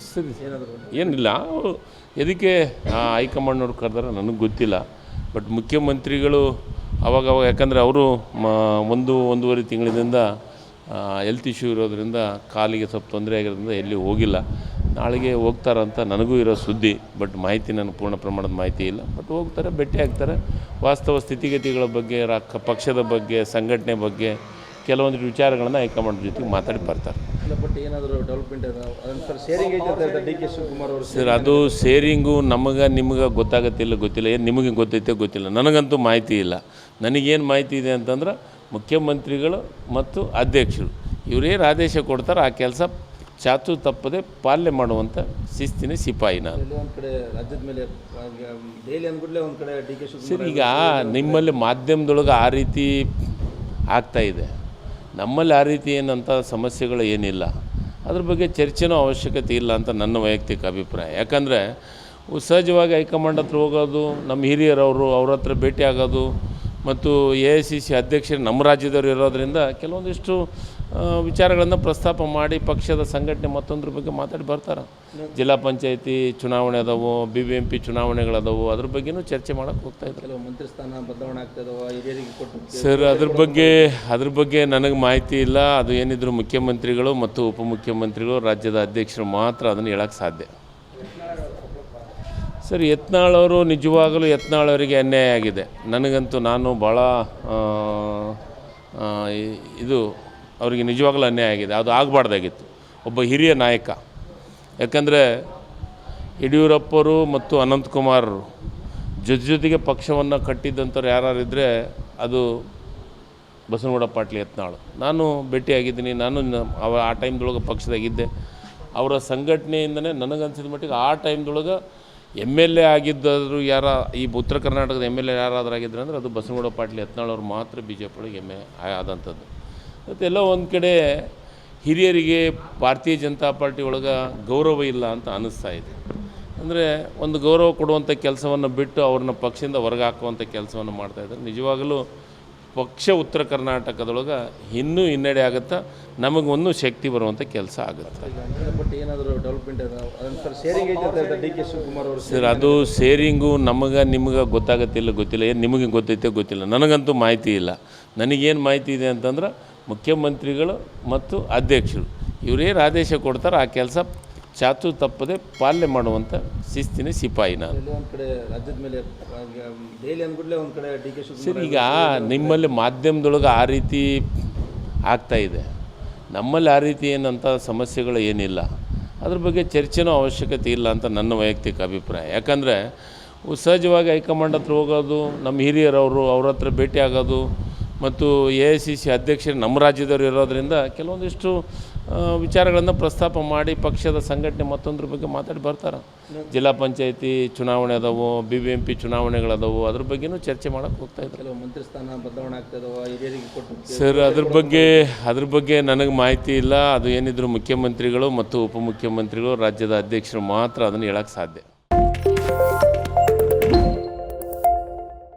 ಸರಿ ಏನಿಲ್ಲ ಅವರು ಎದಕ್ಕೆ ಹೈಕಮಾಂಡ್ನವ್ರು ಕರೆದಾರೆ ನನಗೆ ಗೊತ್ತಿಲ್ಲ. ಬಟ್ ಮುಖ್ಯಮಂತ್ರಿಗಳು ಅವಾಗವಾಗ ಯಾಕಂದರೆ ಅವರು ಒಂದೂವರೆ ತಿಂಗಳಿಂದ ಹೆಲ್ತ್ ಇಶ್ಯೂ ಇರೋದರಿಂದ ಕಾಲಿಗೆ ಸ್ವಲ್ಪ ತೊಂದರೆ ಆಗಿರೋದ್ರಿಂದ ಎಲ್ಲಿ ಹೋಗಿಲ್ಲ. ನಾಳೆಗೆ ಹೋಗ್ತಾರಂತ ನನಗೂ ಇರೋ ಸುದ್ದಿ. ಬಟ್ ಮಾಹಿತಿ ನನಗೆ ಪೂರ್ಣ ಪ್ರಮಾಣದ ಮಾಹಿತಿ ಇಲ್ಲ. ಬಟ್ ಹೋಗ್ತಾರೆ, ಭೇಟಿ ಆಗ್ತಾರೆ, ವಾಸ್ತವ ಸ್ಥಿತಿಗತಿಗಳ ಬಗ್ಗೆ, ಪಕ್ಷದ ಬಗ್ಗೆ, ಸಂಘಟನೆ ಬಗ್ಗೆ ಕೆಲವೊಂದು ವಿಚಾರಗಳನ್ನು ಹೈಕಮಾಂಡ್ ಜೊತೆಗೆ ಮಾತಾಡಿ ಬರ್ತಾರೆ. ಬಟ್ ಏನಾದರೂ ಡೆವಲಪ್ಮೆಂಟ್ ಶೇರಿಂಗ್ ಐತೆ ಡಿ ಕೆ ಶಿವಕುಮಾರ್ ಅವರು ಸರ್, ಅದು ಶೇರಿಂಗು ನಿಮಗೆ ಗೊತ್ತಿಲ್ಲ. ಏನು ನಿಮಗೆ ಗೊತ್ತೈತೆ ಗೊತ್ತಿಲ್ಲ, ನನಗಂತೂ ಮಾಹಿತಿ ಇಲ್ಲ. ನನಗೇನು ಮಾಹಿತಿ ಇದೆ ಅಂತಂದ್ರೆ ಮುಖ್ಯಮಂತ್ರಿಗಳು ಮತ್ತು ಅಧ್ಯಕ್ಷರು ಇವರೇನು ಆದೇಶ ಕೊಡ್ತಾರೆ ಆ ಕೆಲಸ ಚಾಚು ತಪ್ಪದೆ ಪಾಲನೆ ಮಾಡುವಂಥ ಶಿಸ್ತಿನ ಸಿಪಾಯಿ ನಾನು. ಒಂದು ಕಡೆ ರಾಜ್ಯದ ಮೇಲೆ ಡೈಲಿ ಅಂದ್ಬಿಡ್ಲೆ ಒಂದು ಕಡೆ ಡಿ ಕೆ ಶಿವಕುಮಾರ್ ಸರ್, ಈಗ ನಿಮ್ಮಲ್ಲಿ ಮಾಧ್ಯಮದೊಳಗೆ ಆ ರೀತಿ ಆಗ್ತಾಯಿದೆ. ನಮ್ಮಲ್ಲಿ ಆ ರೀತಿ ಏನಂತ ಸಮಸ್ಯೆಗಳು ಏನಿಲ್ಲ. ಅದ್ರ ಬಗ್ಗೆ ಚರ್ಚೆನೂ ಅವಶ್ಯಕತೆ ಇಲ್ಲ ಅಂತ ನನ್ನ ವೈಯಕ್ತಿಕ ಅಭಿಪ್ರಾಯ. ಯಾಕಂದರೆ ಸಹಜವಾಗಿ ಹೈಕಮಾಂಡ್ ಹತ್ರ ಹೋಗೋದು, ನಮ್ಮ ಹಿರಿಯರವರು ಅವ್ರ ಹತ್ರ ಭೇಟಿ ಆಗೋದು ಮತ್ತು AICC ಅಧ್ಯಕ್ಷರು ನಮ್ಮ ರಾಜ್ಯದವರು ಇರೋದರಿಂದ ಕೆಲವೊಂದಿಷ್ಟು ವಿಚಾರಗಳನ್ನು ಪ್ರಸ್ತಾಪ ಮಾಡಿ ಪಕ್ಷದ ಸಂಘಟನೆ ಮತ್ತೊಂದ್ರ ಬಗ್ಗೆ ಮಾತಾಡಿ ಬರ್ತಾರೆ. ಜಿಲ್ಲಾ ಪಂಚಾಯತಿ ಚುನಾವಣೆ ಅದಾವು, BBMP ಚುನಾವಣೆಗಳದಾವು, ಅದ್ರ ಬಗ್ಗೆನೂ ಚರ್ಚೆ ಮಾಡೋಕ್ಕೆ ಹೋಗ್ತಾಯಿದ್ದಾರೆ. ಕೆಲವು ಮಂತ್ರಿ ಸ್ಥಾನ ಬದಲಾವಣೆ ಆಗ್ತದವ ಹಿರಿಯರಿಗೆ ಕೊಟ್ಟು ಸರ್, ಅದ್ರ ಬಗ್ಗೆ ನನಗೆ ಮಾಹಿತಿ ಇಲ್ಲ. ಅದು ಏನಿದ್ರು ಮುಖ್ಯಮಂತ್ರಿಗಳು ಮತ್ತು ಉಪಮುಖ್ಯಮಂತ್ರಿಗಳು, ರಾಜ್ಯದ ಅಧ್ಯಕ್ಷರು ಮಾತ್ರ ಅದನ್ನು ಹೇಳೋಕ್ಕೆ ಸಾಧ್ಯ. ಸರ್, ಯತ್ನಾಳವರು ನಿಜವಾಗಲೂ ಯತ್ನಾಳವರಿಗೆ ಅನ್ಯಾಯ ಆಗಿದೆ. ನನಗಂತೂ ನಾನು ಭಾಳ ಅವರಿಗೆ ನಿಜವಾಗಲೂ ಅನ್ಯಾಯ ಆಗಿದೆ. ಅದು ಆಗಬಾರ್ದಾಗಿತ್ತು. ಒಬ್ಬ ಹಿರಿಯ ನಾಯಕ. ಯಾಕಂದರೆ ಯಡಿಯೂರಪ್ಪರು ಮತ್ತು ಅನಂತಕುಮಾರ್ ಜೊತೆಗೆ ಪಕ್ಷವನ್ನು ಕಟ್ಟಿದ್ದಂಥವ್ರು ಯಾರಿದ್ದರೆ ಅದು ಬಸನಗೌಡ ಪಾಟೀಲ್ ಯತ್ನಾಳು. ನಾನು ಭೇಟಿಯಾಗಿದ್ದೀನಿ. ನಾನು ಆ ಟೈಮ್ದೊಳಗೆ ಪಕ್ಷದಾಗಿದ್ದೆ. ಅವರ ಸಂಘಟನೆಯಿಂದನೇ ನನಗನ್ಸಿದ ಮಟ್ಟಿಗೆ ಆ ಟೈಮ್ದೊಳಗೆ MLA ಆಗಿದ್ದರು ಈ ಉತ್ತರ ಕರ್ನಾಟಕದ MLA ಯಾರಾದರೂ ಆಗಿದ್ರು ಅಂದರೆ ಅದು ಬಸನಗೌಡ ಪಾಟೀಲ್ ಯತ್ನಾಳವ್ರು ಮಾತ್ರ BJP ಒಳಗೆ ಆದಂಥದ್ದು. ಮತ್ತು ಎಲ್ಲೋ ಒಂದು ಕಡೆ ಹಿರಿಯರಿಗೆ ಭಾರತೀಯ ಜನತಾ ಪಾರ್ಟಿ ಒಳಗೆ ಗೌರವ ಇಲ್ಲ ಅಂತ ಅನ್ನಿಸ್ತಾ ಇದೆ. ಅಂದರೆ ಒಂದು ಗೌರವ ಕೊಡುವಂಥ ಕೆಲಸವನ್ನು ಬಿಟ್ಟು ಅವ್ರನ್ನ ಪಕ್ಷದಿಂದ ಹೊರಗೆ ಹಾಕುವಂಥ ಕೆಲಸವನ್ನು ಮಾಡ್ತಾಯಿದ್ದಾರೆ. ನಿಜವಾಗಲೂ ಪಕ್ಷ ಉತ್ತರ ಕರ್ನಾಟಕದೊಳಗೆ ಇನ್ನೂ ಹಿನ್ನಡೆ ಆಗುತ್ತಾ, ನಮಗೊಂದು ಶಕ್ತಿ ಬರುವಂಥ ಕೆಲಸ ಆಗುತ್ತೆ. ಬಟ್ ಏನಾದರೂ ಡೆವಲಪ್ಮೆಂಟ್ ಶೇರಿಂಗ್ ಐತೆ ಡಿ ಕೆ ಶಿವಕುಮಾರ್ ಅವರು ಸರ್, ಅದು ಶೇರಿಂಗು ನಿಮಗೆ ಗೊತ್ತಿಲ್ಲ. ಏನು ನಿಮಗೆ ಗೊತ್ತೈತೆ ಗೊತ್ತಿಲ್ಲ, ನನಗಂತೂ ಮಾಹಿತಿ ಇಲ್ಲ. ನನಗೇನು ಮಾಹಿತಿ ಇದೆ ಅಂತಂದ್ರೆ ಮುಖ್ಯಮಂತ್ರಿಗಳು ಮತ್ತು ಅಧ್ಯಕ್ಷರು ಇವರೇನು ಆದೇಶ ಕೊಡ್ತಾರೆ ಆ ಕೆಲಸ ಚಾಚು ತಪ್ಪದೆ ಪಾಲನೆ ಮಾಡುವಂಥ ಶಿಸ್ತಿನ ಸಿಪಾಯಿ ನಾನು. ಒಂದು ಕಡೆ ರಾಜ್ಯದ ಮೇಲೆ ಡೈಲಿ ಅಂದ್ಬಿಡ್ಲೆ ಒಂದು ಕಡೆ ಡಿ ಕೆ ಶಿವಕುಮಾರ್ ಸರ್, ಈಗ ನಿಮ್ಮಲ್ಲಿ ಮಾಧ್ಯಮದೊಳಗೆ ಆ ರೀತಿ ಆಗ್ತಾಯಿದೆ. ನಮ್ಮಲ್ಲಿ ಆ ರೀತಿ ಏನಂತ ಸಮಸ್ಯೆಗಳು ಏನಿಲ್ಲ. ಅದ್ರ ಬಗ್ಗೆ ಚರ್ಚೆನೂ ಅವಶ್ಯಕತೆ ಇಲ್ಲ ಅಂತ ನನ್ನ ವೈಯಕ್ತಿಕ ಅಭಿಪ್ರಾಯ. ಯಾಕಂದರೆ ಸಹಜವಾಗಿ ಹೈಕಮಾಂಡ್ ಹತ್ರ ಹೋಗೋದು, ನಮ್ಮ ಹಿರಿಯರವರು ಅವ್ರ ಹತ್ರ ಭೇಟಿ ಆಗೋದು ಮತ್ತು AICC ಅಧ್ಯಕ್ಷರು ನಮ್ಮ ರಾಜ್ಯದವರು ಇರೋದರಿಂದ ಕೆಲವೊಂದಿಷ್ಟು ವಿಚಾರಗಳನ್ನು ಪ್ರಸ್ತಾಪ ಮಾಡಿ ಪಕ್ಷದ ಸಂಘಟನೆ ಮತ್ತೊಂದ್ರ ಬಗ್ಗೆ ಮಾತಾಡಿ ಬರ್ತಾರೆ. ಜಿಲ್ಲಾ ಪಂಚಾಯತಿ ಚುನಾವಣೆ ಅದಾವು, BBMP ಚುನಾವಣೆಗಳದಾವು, ಅದ್ರ ಬಗ್ಗೆನೂ ಚರ್ಚೆ ಮಾಡೋಕ್ಕೆ ಹೋಗ್ತಾಯಿದ್ದಾರೆ. ಕೆಲವು ಮಂತ್ರಿ ಸ್ಥಾನ ಬದಲಾವಣೆ ಆಗ್ತದವ ಹಿರಿಯರಿಗೆ ಕೊಟ್ಟು ಸರ್, ಅದ್ರ ಬಗ್ಗೆ ನನಗೆ ಮಾಹಿತಿ ಇಲ್ಲ. ಅದು ಏನಿದ್ರು ಮುಖ್ಯಮಂತ್ರಿಗಳು ಮತ್ತು ಉಪಮುಖ್ಯಮಂತ್ರಿಗಳು, ರಾಜ್ಯದ ಅಧ್ಯಕ್ಷರು ಮಾತ್ರ ಅದನ್ನು ಹೇಳೋಕ್ಕೆ ಸಾಧ್ಯ.